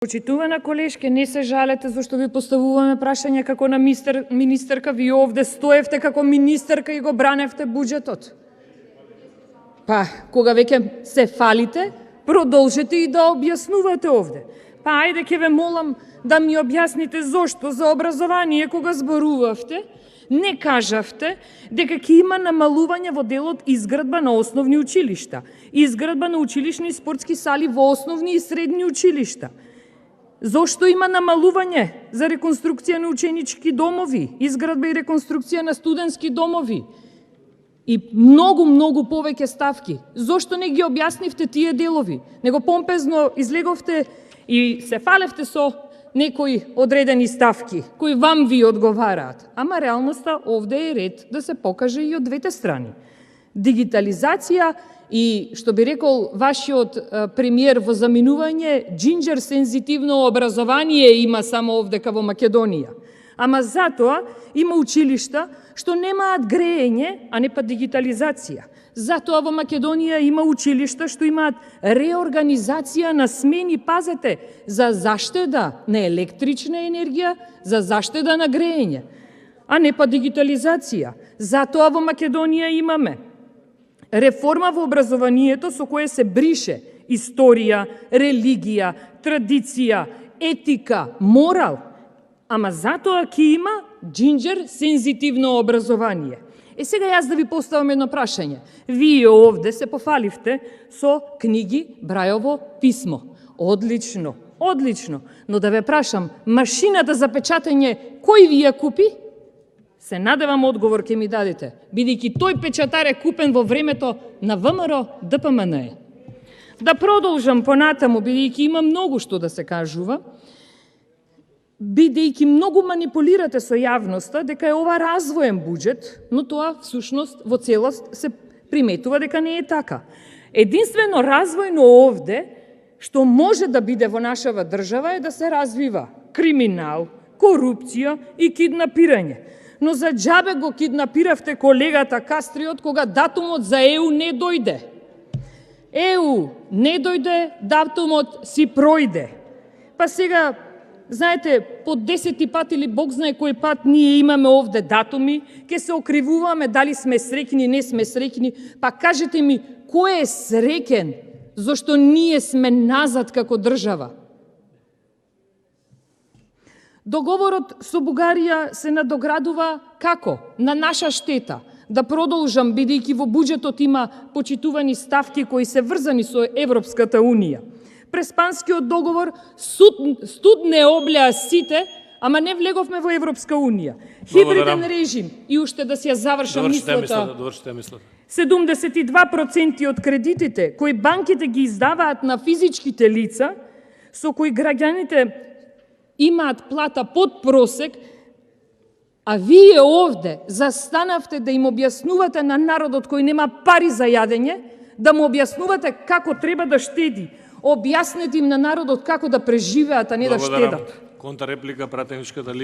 Почитувана колешке, не се жалете зашто ви поставуваме прашање како на министерка, ви овде стоевте како министерка и го браневте буџетот. Па, кога веќе се фалите, продолжете и да објаснувате овде. Па, ајде ќе ве молам да ми објасните зошто за образование кога зборувавте, не кажавте дека ќе има намалување во делот изградба на основни училишта, изградба на училишни и спортски сали во основни и средни училишта. Зошто има намалување за реконструкција на ученички домови, изградба и реконструкција на студентски домови и многу повеќе ставки? Зошто не ги објаснивте тие делови? Него помпезно излеговте и се фалевте со некои одредени ставки кои вам ви одговараат. Ама реалноста овде е ред да се покаже и од двете страни. Дигитализација и, што би рекол вашиот премиер во заминување, джинџер сензитивно образование има само овдека во Македонија. Ама затоа има училишта што немаат греење, а не па дигитализација. Затоа во Македонија има училишта што имаат реорганизација на смени, пазете, за заштеда на електрична енергија, за заштеда на греење, а не па дигитализација. Затоа во Македонија имаме реформа во образованието со кое се брише историја, религија, традиција, етика, морал, ама затоа ќе има джинџер сензитивно образование. Сега јас да ви поставам едно прашање. Вие овде се пофаливте со книги Брајово писмо. Одлично, одлично. Но да ве прашам, машината за печатање кој ви ја купи? Се надевам одговор ќе ми дадете, бидејќи тој печатар е купен во времето на ВМРО ДПМН. Да продолжам понатаму, бидејќи има многу што да се кажува, бидејќи многу манипулирате со јавноста дека е ова развоен буџет, но тоа всушност во целост се приметува дека не е така. Единствено развојно овде што може да биде во нашава држава е да се развива криминал, корупција и киднапирање. Но за џабе го киднапиравте колегата Кастриот кога датумот за ЕУ не дојде. ЕУ не дојде, датумот си пројде. Па сега, знаете, по 10 пат или Бог знае кој пат ние имаме овде датуми, ќе се окривуваме дали сме среќни, не сме среќни, па кажете ми, кој е среќен зашто ние сме назад како држава? Договорот со Бугарија се надоградува како? На наша штета. Да продолжам, бидејќи во буџетот има почитувани ставки кои се врзани со Европската Унија. Преспанскиот договор студ не облеа сите, ама не влеговме во Европска Унија. Хибриден режим, и уште да си ја завршам мислата. 72% од кредитите кои банките ги издаваат на физичките лица, со кои граѓаните имаат плата под просек, а вие овде застанавте да им објаснувате на народот кој нема пари за јадење, да му објаснувате како треба да штеди. Објаснете им на народот како да преживеат, а не да штедат. Контрареплика, пратеничката